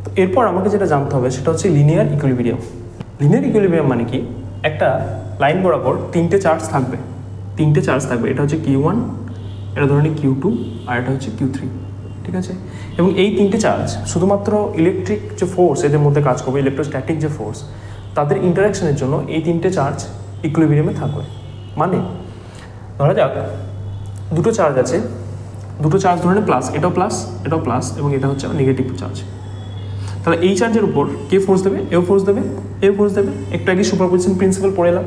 তো এরপর আমাকে যেটা জানতে হবে সেটা হচ্ছে লিনিয়ার ইকুইলিব্রিয়াম। লিনিয়ার ইকুইলিব্রিয়াম মানে কি, একটা লাইন বরাবর তিনটে চার্জ থাকবে, এটা হচ্ছে Q1, এটা ধরে নিই Q2, আর এটা হচ্ছে Q3, ঠিক আছে। এবং এই তিনটে চার্জ শুধুমাত্র ইলেকট্রিক যে ফোর্স এদের মধ্যে কাজ করবে, ইলেকট্রোস্ট্যাটিক যে ফোর্স, তাদের ইন্টারাকশনের জন্য এই তিনটে চার্জ ইকুইলিব্রিয়ামে থাকবে। মানে ধরা যাক দুটো চার্জ আছে, দুটো চার্জ ধরে প্লাস, এটাও প্লাস এবং এটা হচ্ছে নেগেটিভ চার্জ। তাহলে এই চার্জের উপর কে ফোর্স দেবে, এও ফোর্স দেবে। একটু আগে সুপারপজিশন প্রিন্সিপাল পড়ে এলাম।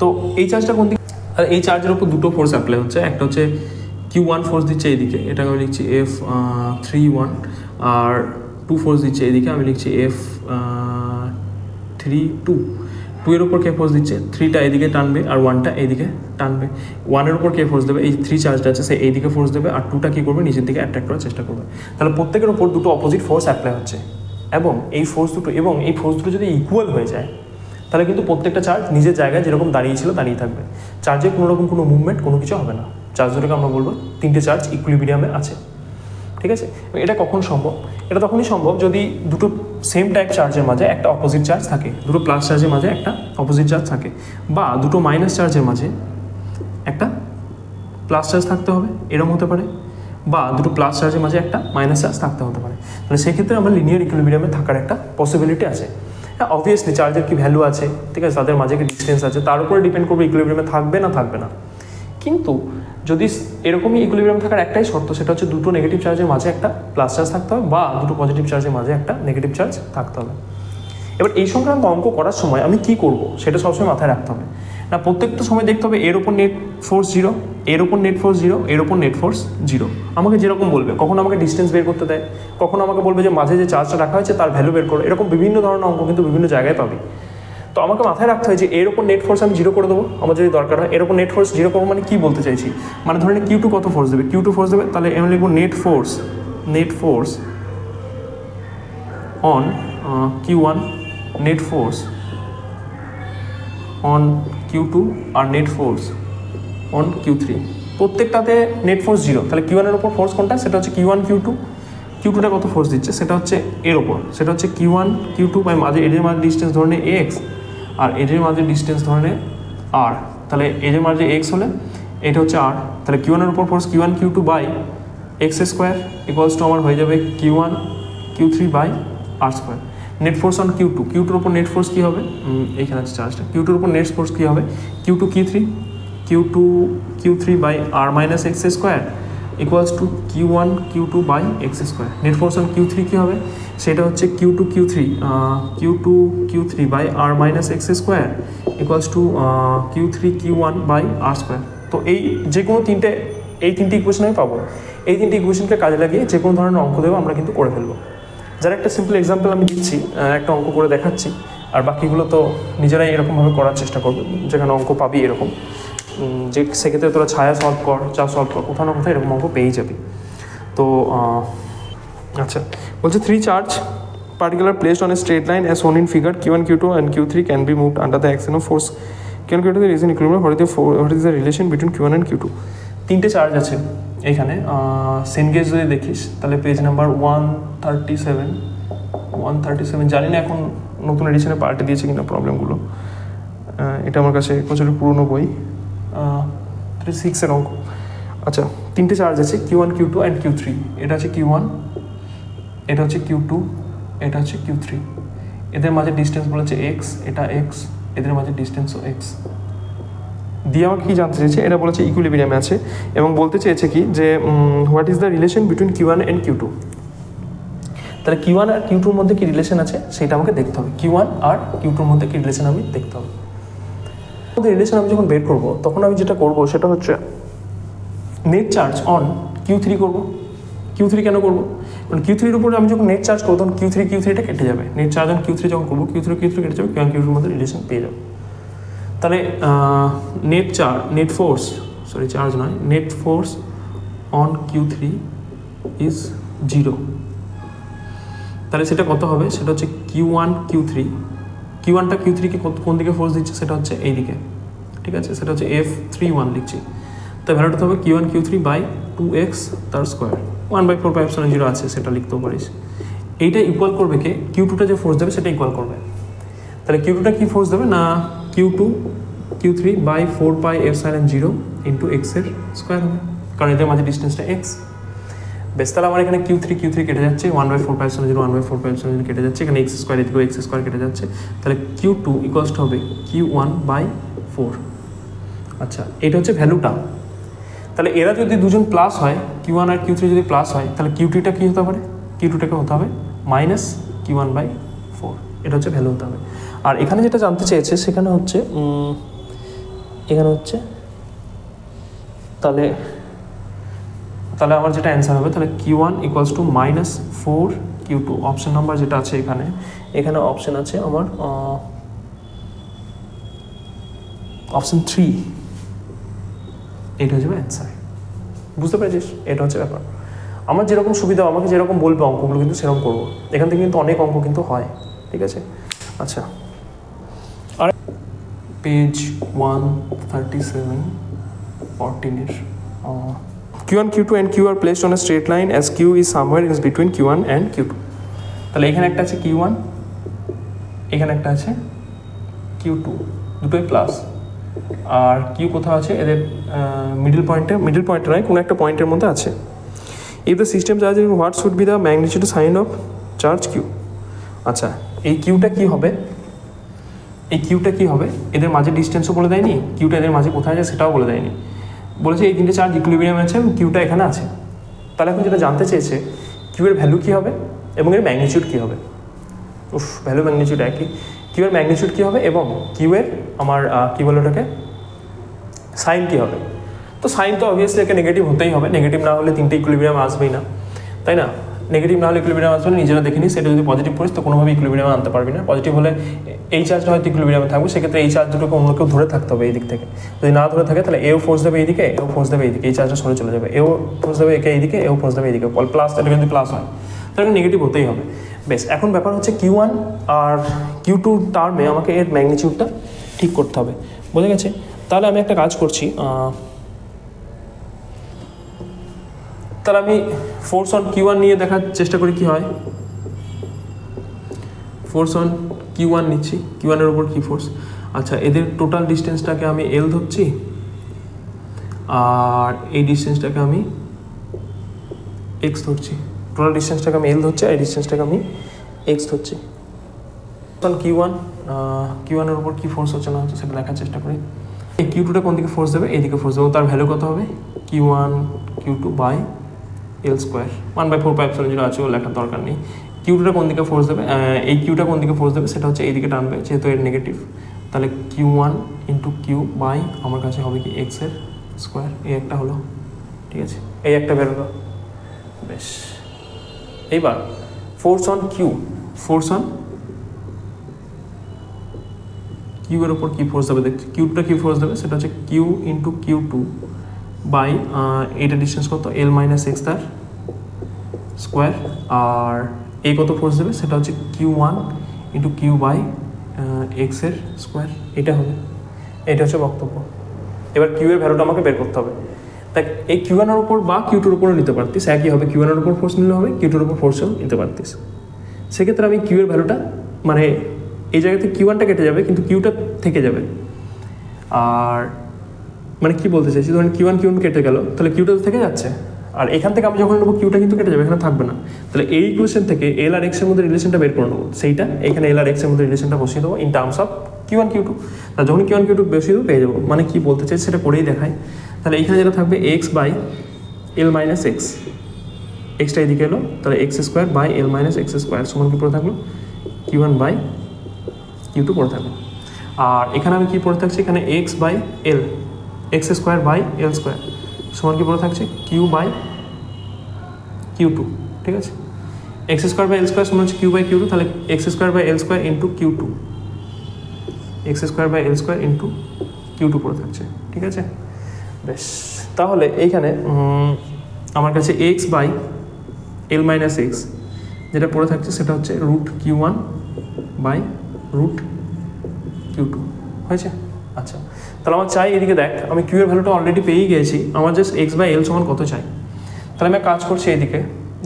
তো এই চার্জটা কোন দিকে, আর এই চার্জের উপর দুটো ফোর্স অ্যাপ্লাই হচ্ছে, একটা হচ্ছে Q1 ফোর্স দিচ্ছে এইদিকে, এটাকে আমি লিখছি F31, আর 2 ফোর্স দিচ্ছে এইদিকে, আমি লিখছি F32। 2 এর উপর কে ফোর্স দিচ্ছে, 3টা এইদিকে টানবে আর 1টা এইদিকে টানবে। 1 এর উপর কে ফোর্স দেবে, এই 3 চার্জটা আছে সে এইদিকে ফোর্স দেবে, আর 2টা কী করবে, নিচের দিকে অ্যাট্রাক্ট করার চেষ্টা করবে। তাহলে প্রত্যেকের উপর দুটো অপোজিট ফোর্স অ্যাপ্লাই হচ্ছে, এবং এই ফোর্স দুটো যদি ইকুয়াল হয়ে যায় তাহলে কিন্তু প্রত্যেকটা চার্জ নিজের জায়গায় যেরকম দাঁড়িয়েছিল দাঁড়িয়ে থাকবে, চার্জে কোনো রকম কোনো মুভমেন্ট কোনো কিছু হবে না। চার্জ দুটোকে আমরা বলবো তিনটে চার্জ ইকুইলিব্রিয়ামে আছে, ঠিক আছে। এটা কখন সম্ভব, এটা তখনই সম্ভব যদি দুটো সেম টাইপ চার্জের মাঝে একটা অপোজিট চার্জ থাকে, দুটো প্লাস চার্জের মাঝে একটা অপোজিট চার্জ থাকে, বা দুটো মাইনাস চার্জের মাঝে একটা প্লাস চার্জ থাকতে হবে, এরকম হতে পারে, বা দুটো প্লাস চার্জের মাঝে একটা মাইনাস চার্জ থাকতে হতে পারে। তাহলে সেক্ষেত্রে আমরা লিনিয়ার ইকুইলিব্রিয়ামে থাকার একটা পসিবিলিটি আছে। হ্যাঁ, অবভিয়াসলি চার্জের কি ভ্যালু আছে, ঠিক আছে, তাদের মাঝে কি ডিস্টেন্স আছে, তার উপরে ডিপেন্ড করবে ইকুইলিব্রিয়ামে থাকবে না। কিন্তু যদি এরকমই ইকুইলিব্রিয়াম থাকার একটাই শর্ত, সেটা হচ্ছে দুটো নেগেটিভ চার্জের মাঝে একটা প্লাস চার্জ থাকতে হবে, বা দুটো পজিটিভ চার্জের মাঝে একটা নেগেটিভ চার্জ থাকতে হবে। এবার এই সংক্রান্ত অঙ্ক করার সময় আমি কি করব সেটা সবসময় মাথায় রাখতে হবে। না, প্রত্যেকটা সময় দেখতে হবে এর ওপর নেট ফোর্স 0, এর ওপর নেট ফোর্স 0, এর ওপর নেট ফোর্স 0। আমাকে যেরকম বলবে, কখন আমাকে ডিস্টেন্স বের করতে দেয়, কখন আমাকে বলবে যে মাঝে যে চার্জটা রাখা হয়েছে তার ভ্যালু বের করো, এরকম বিভিন্ন ধরনের অঙ্ক কিন্তু বিভিন্ন জায়গায় পাবি। তো আমাকে মাথায় রাখতে হয় যে এর ওপর নেট ফোর্স আমি 0 করে দেবো, আমার যদি দরকার হয়। এর ওপর নেট ফোর্স 0 করবো মানে কি বলতে চাইছি, মানে ধরেন Q2 কত ফোর্স দেবে, Q2 ফোর্স দেবে, তাহলে আমি লিখবো net force on Q1, net force on Q2, আর নেট ফোর্স অন Q3। প্রত্যেকটাতে নেট ফোর্স 0। তাহলে Q1 এর ওপর ফোর্স কোনটা, সেটা হচ্ছে Q1 Q2টা কত ফোর্স দিচ্ছে, সেটা হচ্ছে এর ওপর, সেটা হচ্ছে Q1 Q2 বাই মাঝে এদের মাঝে ডিস্টেন্স ধরে নে x, আর এদের মাঝে ডিস্টেন্স ধরে নে r। তাহলে এদের মাঝে x হলে এটা হচ্ছে r। তাহলে Q1 এর উপর force Q1 Q2 by x² equals two আমার হয়ে যাবে Q1 Q3 by r²। Net force on Q2 উপর নেট ফোর্স কী হবে, এইখানে আছে চার্জটা, Q2 উপর নেট ফোর্স কী হবে, Q2 Q3 by r minus x² equals to Q1 Q2 by x²। Net force on Q3 কী হবে, সেটা হচ্ছে Q2 Q3 by r minus x² equals to Q3 Q1 by r²। তো এই যে কোনো তিনটে ইকুয়েশন আমি পাবো, এই তিনটে ইকুয়েশনকে কাজে লাগিয়ে যে কোনো ধরনের অঙ্ক দেবো আমরা কিন্তু করে ফেলবো। যারা একটা সিম্পল এক্সাম্পল আমি দিচ্ছি, একটা অঙ্ক করে দেখাচ্ছি, আর বাকিগুলো তো নিজেরাই এরকমভাবে করার চেষ্টা করবে, যেখানে অঙ্ক পাবি এরকম, যে সেক্ষেত্রে তোরা ছায়া সলভ কর, কোথাও না কোথাও এরকম অঙ্ক পেয়েই যাবি। তো আচ্ছা, বলছে 3 charge particular placed on a straight line as shown in figure Q1 Q2 and Q3 can be moved under the action of force Q1 Q2 is in equilibrium. What is the relation between Q1 and Q2? তিনটে charge আছে এইখানে। সেনগেজ যদি দেখিস তাহলে page number 137, জানি না এখন নতুন এডিশনে পাল্টে দিয়েছে কিনা প্রবলেমগুলো। এটা আমার কাছে প্রচুর পুরনো বই, 36 অঙ্ক। আচ্ছা, তিনটে চার্জ আছে Q1 Q2 অ্যান্ড Q3। এটা হচ্ছে Q1, এটা হচ্ছে Q2, এটা হচ্ছে Q3। এদের মাঝে ডিস্টেন্স বলেছে x, এটা x, এদের মাঝে ডিস্টেন্সও x দিয়ে আমাকে কি জানতে চেয়েছে, এটা বলেছে ইকুইলিব্রিয়ামে আছে, এবং বলতে চেয়েছে কি যে what is the relation between Q1 and Q2। তাহলে Q1 আর Q2 এর মধ্যে কি রিলেশন আছে সেটা আমাকে দেখতে হবে। Q1 আর Q2 এর মধ্যে কি রিলেশন আমি দেখতে হবে। রিলেশন আমি যখন বের করবো তখন আমি যেটা করবো সেটা হচ্ছে নেট চার্জ অন Q3 করবো। Q3 কেন করবো, মানে Q3-র উপরে আমি যখন নেট চার্জ করবো তখন Q3টা কেটে যাবে। নেট চার্জ অন Q3 যখন করবো Q3 কেটে যাবে, Q1 Q2-র মধ্যে রিলেশন পেয়ে যাবে। তাহলে net force on Q3 is 0। তাহলে সেটা কত হবে, সেটা হচ্ছে Q1 Q3টা Q3-কে কোন দিকে ফোর্স দিচ্ছে, সেটা হচ্ছে এইদিকে, ঠিক আছে, সেটা হচ্ছে F31 লিখছি। তাই ভ্যালুটা হবে Q1 Q3 বাই 2x তার স্কোয়ার, 1/4 আছে সেটা লিখতেও পারিস। এইটা ইকুয়াল করবে কে, কিউ টুটা যে ফোর্স দেবে সেটা ইকুয়াল করবে। তাহলে কিউ টুটা কী ফোর্স দেবে না, Q3 বাই 4πε0 ইন্টু এক্সের স্কোয়ার হবে, কারণ এদের মাঝে ডিস্টেন্সটা এক্স। বেশ, তাহলে আমার এখানে Q3 কেটে যাচ্ছে, 1/4πε0 1/4πε0 কেটে যাচ্ছে, এখানে এক্স স্কোয়ার এদিকেও এক্স স্কোয়ার কেটে যাচ্ছে, তাহলে Q2 ইকুয়ালস টু হবে Q1/4। আচ্ছা, এটা হচ্ছে ভ্যালুটা। তাহলে এরা যদি দুজন প্লাস হয়, Q1 আর Q3 যদি প্লাস হয়, তাহলে Q2টা কী হতে পারে, Q2টাকে হতে হবে -Q1/4, এটা হচ্ছে ভ্যালু হতে হবে। আর এখানে যেটা জানতে চেয়েছে সেখানে হচ্ছে এখানে হচ্ছে তাহলে আমার যেটা অ্যান্সার হবে, তাহলে Q1 equals to -4 Q2। Option number যেটা আছে এখানে অপশন আছে আমার অপশন 3, এটা হচ্ছে অ্যান্সার। বুঝতে পেরেছিস, এটা হচ্ছে ব্যাপার। আমার যেরকম সুবিধা, আমাকে যেরকম বলবে অঙ্কগুলো কিন্তু সেরকম করবো, এখান থেকে কিন্তু অনেক অঙ্ক কিন্তু হয়, ঠিক আছে। আচ্ছা, আর page 137 14-এর Q1, Q2 and Q are placed on a straight line as Q is somewhere in between Q1 and Q2। তাহলে এখানে একটা আছে Q1, এখানে একটা আছে Q2, দুটোই প্লাস। আর Q কোথাও আছে, এদের মিডল পয়েন্টে নয়, কোনো একটা পয়েন্টের মধ্যে আছে। If the system charge, what should be the magnitude sign of charge Q? আচ্ছা, এই কিউটা কি হবে, এদের মাঝে ডিস্টেন্সও বলে দেয়নি, কিউটা এদের মাঝে কোথায় আছে সেটাও বলে দেয়নি, বলেছে এই তিনটে চার্জ ইকুইলিব্রিয়ামে আছে, কিউটা এখানে আছে। তাহলে এখন যেটা জানতে চেয়েছে, কিউ এর ভ্যালু কী হবে এবং এর ম্যাগনিটিউড কী হবে। ভ্যালু ম্যাগনিটিউড একই, কিউ এর ম্যাগনিটিউড কী হবে এবং কিউ এর আমার কী বলে ওটাকে সাইন কী হবে। তো সাইন তো অবভিয়াসলি একে নেগেটিভ হতেই হবে, নেগেটিভ না হলে তিনটে ইকুইলিব্রিয়াম আসবেই না, তাই না। নেগেটিভ না হলে ইকুইলিব্রিয়াম আসবে না, নিজেরা দেখে নিই। সেটা যদি পজিটিভ করিস তো কোনোভাবে ইকুইলিব্রিয়ামে আনতে পারবি না। পজিটিভ হলে এই চার্জটা হয়তো ইকুইলিব্রিয়ামে থাকবে, সেক্ষেত্রে এই চার্জ দুটোকে অন্য কেউ ধরে থাকতে হবে এই দিক থেকে। যদি না ধরে থাকে তাহলে এও ফোর্স দেবে এইদিকে, এও ফোর্স দেবে এইদিকে, এই চার্জটা সরে চলে যাবে, এও ফোর্স দেবে একে এইদিকে, এও ফোর্স দেবে এইদিকে, প্লাস, এটা যদি প্লাস হয় তাহলে নেগেটিভ হতেই হবে। বেশ, এখন ব্যাপার হচ্ছে Q1 আর Q2 টার্মে আমাকে এর ম্যাগনিটিউডটা ঠিক করতে হবে, বোঝা গেছে। তাহলে আমি একটা কাজ করছি, তাহলে আমি ফোর্স অন Q1 নিয়ে দেখার চেষ্টা করি কি হয়। ফোর্স অন Q1 নিচ্ছি, Q1 এর উপর কি ফোর্স। আচ্ছা, এদের টোটাল ডিস্টেন্সটাকে আমি L ধরছি, আর এই ডিস্টেন্সটাকে আমি X ধরছি। টোটাল ডিস্টেন্সটাকে আমি L ধরছি, আর এই ডিস্টেন্সটাকে আমি X ধরছি। Q1 এর উপর কি ফোর্স হচ্ছে না হচ্ছে সেটা দেখার চেষ্টা করি। এই Q2টা কোন দিকে ফোর্স দেবে, এইদিকে ফোর্স দেবে, তার ভ্যালু কত হবে, Q1 Q2 by L square, 1/4πε0 আছে, ও লেখার দরকার নেই। কিউটা কোন দিকে ফোর্স দেবে, এই কিউটা কোন দিকে ফোর্স দেবে সেটা হচ্ছে এইদিকে টানবে, যেহেতু এর নেগেটিভ। তাহলে Q1 ইন্টু কিউ বাই আমার কাছে হবে কি এক্সের স্কোয়ার, এই একটা হলো, ঠিক আছে, এই একটা বেরোলো। বেশ, এইবার ফোর্স অন কিউ এর উপর কী ফোর্স দেবে দেখছি। কিউটা কী ফোর্স দেবে সেটা হচ্ছে কিউ ইন্টু Q2 বাই এইটা ডিস্টেন্স কত L-X তার স্কোয়ার, আর এই কত ফোর্স দেবে সেটা হচ্ছে Q1 ইন্টু কিউ বাই এক্সের স্কোয়ার, এটা হবে। এটা হচ্ছে বক্তব্য। এবার কিউ এর ভ্যালুটা আমাকে বের করতে হবে। তাই এই Q1 এর উপর বা Q2 এর উপরও নিতে পারতিস, একই হবে। Q1 এর উপর ফোর্স নিলে হবে, Q2 এর উপর ফোর্সও নিতে পারতিস। সেক্ষেত্রে আমি কিউ এর ভ্যালুটা, মানে এই জায়গাতে Q1টা কেটে যাবে কিন্তু কিউটা থেকে যাবে। আর মানে কি বলতে চাইছি, ধরেন Q1 কেটে গেল, তাহলে কিউটা তো থেকে যাচ্ছে, আর এখান থেকে আমি যখন নেবো কিউটা কিন্তু কেটে যাবে, এখানে থাকবে না। তাহলে এই ইকুয়েশন থেকে এল আর এক্স এর মধ্যে রিলেশনটা বের করে নেবো, সেইটা এখানে এল আর এক্স এর মধ্যে রিলেশনটা বসিয়ে দেবো in terms of Q1 Q2। তাহলে যখন Q1 Q2 বসিয়ে দেবো পেয়ে যাবো। মানে কি বলতে চাই সেটা করেই দেখায়। তাহলে এখানে যেটা থাকবে এক্স বাই L-X, এক্সটা এদিকে এলো, তাহলে X square by L-X square সমান কি পড়ে থাকলো Q1 বাই Q2 পড়ে থাকলো। আর এখানে আমি কি পড়ে থাকছি, এখানে X by L, X square by L square সমান কি পড়ে থাকছে কিউ বাই Q2, ঠিক আছে। X square by L square সমান হচ্ছে কিউ বাই Q2, তাহলে X square by L square into Q2, X square by L square into Q2 পড়ে থাকছে, ঠিক আছে। বেশ, তাহলে এইখানে আমার কাছে এক্স বাই L-X যেটা পড়ে থাকছে সেটা হচ্ছে √Q1 বাই √Q2 হয়েছে। আচ্ছা, তাহলে আমার চাই এদিকে দেখ, আমি কিউ এর ভ্যালুটা অলরেডি পেয়েই গিয়েছি, আমার জাস্ট এক্স বাই এল সমান কত চাই। তাহলে আমি কাজ করছি এইদিকে,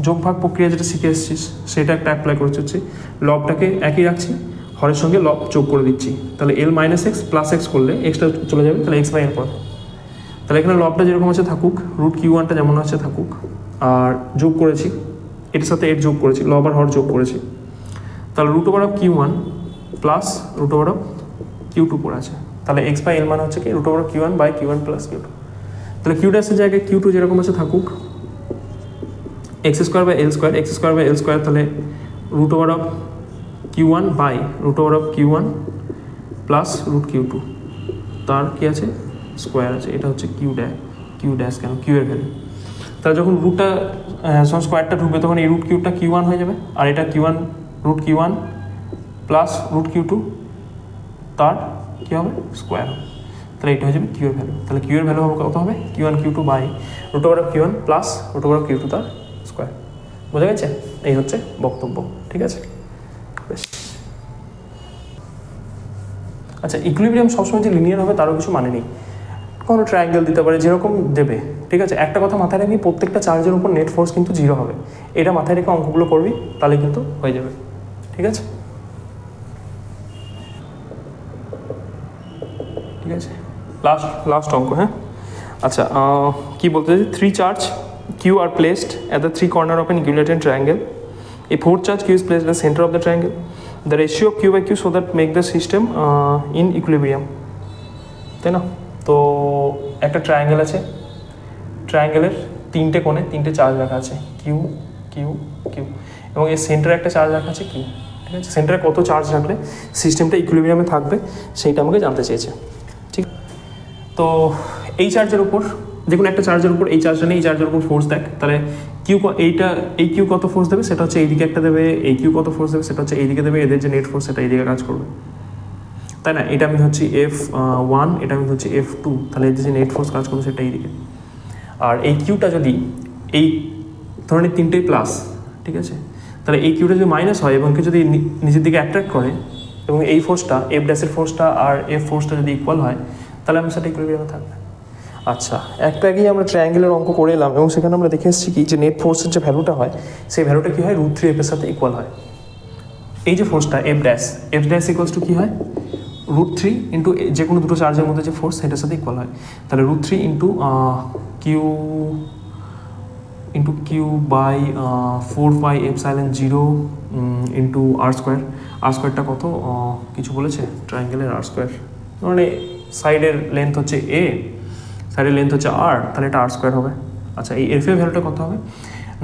যোগভাগ প্রক্রিয়া যেটা শিখে এসেছিস সেটা একটা অ্যাপ্লাই করে হচ্ছে লবটাকে একই রাখছি, হরের সঙ্গে লব যোগ করে দিচ্ছি, তাহলে L minus x plus x করলে এক্সটা চলে যাবে, তাহলে এক্স বাই এল পড়ে। তাহলে এখানে লবটা যেরকম আছে থাকুক, রুট কিউ ওয়ানটা যেমন আছে থাকুক, আর যোগ করেছি এটার সাথে এর যোগ করেছি, লব আর হর যোগ করেছি, তাহলে root over of Q one plus root over of Q two পড়ে আছে। তাহলে এক্স বাই এল মানে হচ্ছে কি root over of Q one by Q one plus Q two. তাহলে কিউ ড্যাশের জায়গায় কিউ টু যেরকম আছে থাকুক, X square by L square, X square by L square, তাহলে root over of Q one by root over of Q one plus root Q two, তার কী আছে square আছে, এটা হচ্ছে কিউ ড্যাশ কেন কিউ এর ভ্যালু। তাহলে যখন রুটটা স্কোয়ারটা ঢুকবে তখন এই রুট কিউটা কিউ ওয়ান হয়ে যাবে, আর এটা Q one root Q one plus root Q two তার কী হবে স্কোয়ার হবে, তাহলে এটা হয়ে যাবে কিউ এর ভ্যালু। তাহলে কিউ এর ভ্যালু হবে কত হবে Q one Q two by root over of Q one plus root over of Q two তার স্কোয়ার। বোঝা গেছে? এই হচ্ছে বক্তব্য, ঠিক আছে বেশ। আচ্ছা, ইকুইলিব্রিয়াম সবসময় যে লিনিয়ার হবে তারও কিছু মানে নেই, কোনো ট্রায়াঙ্গেল দিতে পারে যেরকম দেবে, ঠিক আছে। একটা কথা মাথায় রাখবি, প্রত্যেকটা চার্জের উপর নেট ফোর্স কিন্তু 0 হবে, এটা মাথায় রেখে অঙ্কগুলো করবি, তাহলে কিন্তু হয়ে যাবে, ঠিক আছে ঠিক আছে। লাস্ট অঙ্ক, হ্যাঁ। আচ্ছা, কি বলতে চাইছি, 3 charge Q are placed at the 3 corner of an equilateral triangle. A 4th charge Q is placed at the center of the triangle. The ratio of Q by Q so that make the system in equilibrium. তাই না? তো একটা triangle আছে, ট্রায়াঙ্গেলের 3টে কোণে 3টে charge রাখা আছে কিউ কিউ কিউ, এবং এর সেন্টারে একটা চার্জ রাখা আছে কিউ, ঠিক আছে। সেন্টারে কত চার্জ রাখলে সিস্টেমটা ইকুইলিব্রিয়ামে থাকবে সেইটা আমাকে জানতে চেয়েছে, ঠিক। তো এই চার্জের উপর, দেখুন একটা চার্জের উপর এই চার্জটা নেই, এই চার্জের উপর ফোর্স দেখ, তাহলে কিউ এই কিউ কত ফোর্স দেবে সেটা হচ্ছে এইদিকে একটা দেবে, এই কিউ কত ফোর্স দেবে সেটা হচ্ছে এইদিকে দেবে, এদের যে নেট ফোর্স সেটা এইদিকে কাজ করবে, তাই না। এটা আমি হচ্ছে F1, এটা আমি হচ্ছে F2, তাহলে এদের যে নেট ফোর্স কাজ করবে সেটা এইদিকে। আর এই কিউটা যদি এই ধরনের 3টেই প্লাস, ঠিক আছে, তাহলে এই কিউটা যদি মাইনাস হয় এবং যদি নিজের দিকে অ্যাট্রাক্ট করে এবং এই ফোর্সটা এফ ড্যাশের ফোর্সটা আর এফ ফোর্সটা যদি ইকুয়াল হয় তাহলে আমি সেটা ইকুইলিব্রিয়ামে থাকবে। আচ্ছা, একটা আগেই আমরা ট্রায়াঙ্গেলের অঙ্ক করে এলাম এবং সেখানে আমরা দেখে এসেছি কি যে নেট ফোর্সের যে ভ্যালুটা হয় সেই ভ্যালুটা কী হয় √3 এফের সাথে ইকুয়াল হয়। এই যে ফোর্সটা এফ ড্যাশ ইকুয়ালস টু কী হয় √3 ইন্টু যে কোনো দুটো চার্জের মধ্যে যে ফোর্স সেটার সাথে ইকুয়াল হয়, তাহলে √3 ইন্টু কিউ বাই 4πε0 ইন্টু আর স্কোয়ারটা কত কিছু বলেছে ট্রায়াঙ্গেলের আর স্কোয়ার, মানে সাইডের লেন্থ হচ্ছে এ, সাইডের লেন্থ হচ্ছে আর, তাহলে এটা আর স্কোয়ার হবে। আচ্ছা, এই এফ এর ভ্যালুটা কত হবে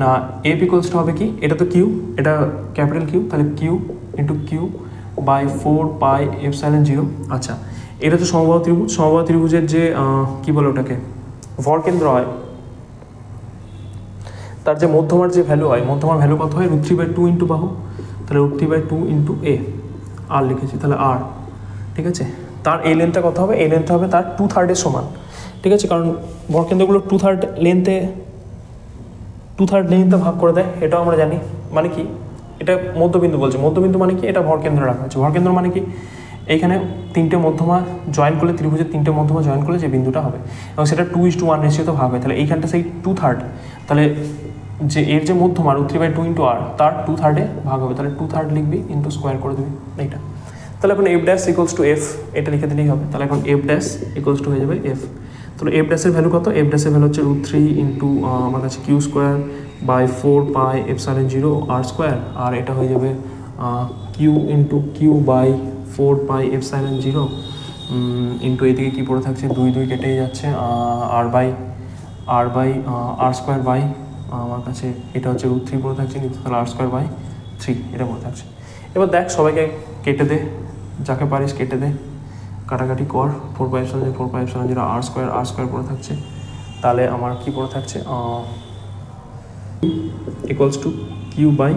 না এফ ইকুয়ালসটা হবে কি, এটা তো কিউ, এটা ক্যাপিটাল কিউ, তাহলে কিউ ইন্টু কিউ বাই 4πε0। আচ্ছা, এটা তো সমবাহু ত্রিভুজের যে কী বলে ওটাকে ভরকেন্দ্র হয়, তার যে মধ্যমার যে ভ্যালু হয়, মধ্যমার ভ্যালু কত হয় √3/2 ইন্টু বাহু, তাহলে √3/2 ইন্টু এ, আর লিখেছি, তাহলে আর, ঠিক আছে। তার এই লেন্থটা কত হবে, এই লেন্থটা হবে তার 2/3 সমান, ঠিক আছে, কারণ ভরকেন্দ্রগুলো 2/3 লেন্থে ভাগ করে দেয়, এটাও আমরা জানি। মানে কি, এটা মধ্যবিন্দু বলছে, মধ্যবিন্দু মানে কি, এটা ভরকেন্দ্র রাখা হচ্ছে। ভরকেন্দ্র মানে কি, এইখানে 3টে মধ্যমা জয়েন করলে, ত্রিভুজের 3টে মধ্যমা জয়েন করলে যে বিন্দুটা হবে এবং সেটা 2:1 রেশিওতে ভাগ হয়, তাহলে এইখানটা সেই 2/3, তাহলে যে এর যে মধ্যমা √3/2 ইন্টু আর তার 2/3 ভাগ হবে, তাহলে 2/3 লিখবি ইন্টু স্কোয়ার করে দিবি এইটা। তাহলে এখন F dash equals to F, এটা লিখে দিলেই হবে। তাহলে এখন এফ ড্যাশ ইকুয়ালস টু হয়ে যাবে এফ। তাহলে এফ ড্যাশের ভ্যালু কত, এফ ড্যাশের ভ্যালু হচ্ছে √3 ইন্টু আমার কাছে Q square by 4πε0 R square, আর এটা হয়ে যাবে Q into Q by 4πε0 into এদিকে কী পড়ে থাকছে 2 কেটেই যাচ্ছে, আর স্কোয়ার বাই আমার কাছে এটা হচ্ছে √3 পড়ে থাকছে, তাহলে আর স্কোয়ার বাই 3 এটা পড়ে থাকছে। এবার দেখ সবাইকে কেটে দে, যাকে পারিস কেটে দে, কাটাকাটি কর, 4πε0 আর স্কোয়ার পড়ে থাকছে, তাহলে আমার কি পড়ে থাকছে ইকুয়ালস টু কিউ বাই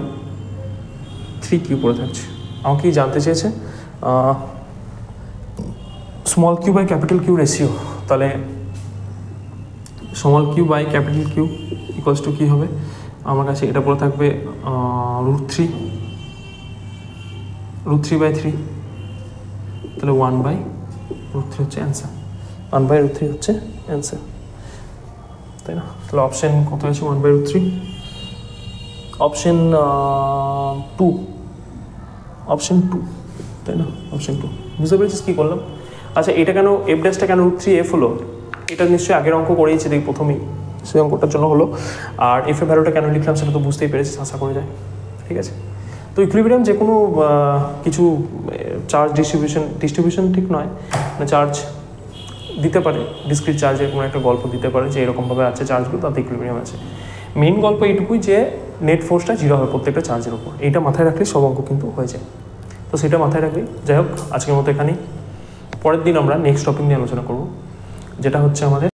3 পড়ে থাকছে। আমাকে কি জানতে চেয়েছে small Q by capital Q ratio, তাহলে small Q by capital Q equals to কী হবে আমার কাছে, এটা পড়ে থাকবে √3/3, তাহলে 1/√3 হচ্ছে অ্যান্সার, 1/√3 হচ্ছে অ্যান্সার, তাই না। তাহলে অপশান কত হয়েছে 1/√3। অপশন 2, অপশন 2, তাই না? অপশন 2 বুঝতে পেরেছিস কী করলাম? আচ্ছা এটা কেন এফ ড্যাশটা কেন √3f হলো? এটা নিশ্চয়ই আগের অঙ্ক করেইছি দেখি প্রথমেই, সেই অঙ্কটার জন্য হলো। আর এফ এর ভ্যালুটা কেন লিখলাম সেটা তো বুঝতেই পেরেছিস আশা করে যায়, ঠিক আছে? তো ইকুইলিব্রিয়াম যে কোনো কিছু চার্জ ডিস্ট্রিবিউশন ঠিক নয়, মানে চার্জ দিতে পারে, ডিসক্রিট চার্জের কোনো একটা গল্প দিতে পারে যে এরকমভাবে আছে চার্জগুলো, তাতে ইকুইলিব্রিয়াম আছে। মেইন গল্প এইটুকুই যে নেট ফোর্সটা 0 হবে প্রত্যেকটা চার্জের উপর, এইটা মাথায় রাখলে সব অঙ্ক কিন্তু হয়ে যায়। তো সেটা মাথায় রাখবি। যাই হোক আজকের মতো এখানেই, পরের দিন আমরা নেক্সট টপিক নিয়ে আলোচনা করব, যেটা হচ্ছে আমাদের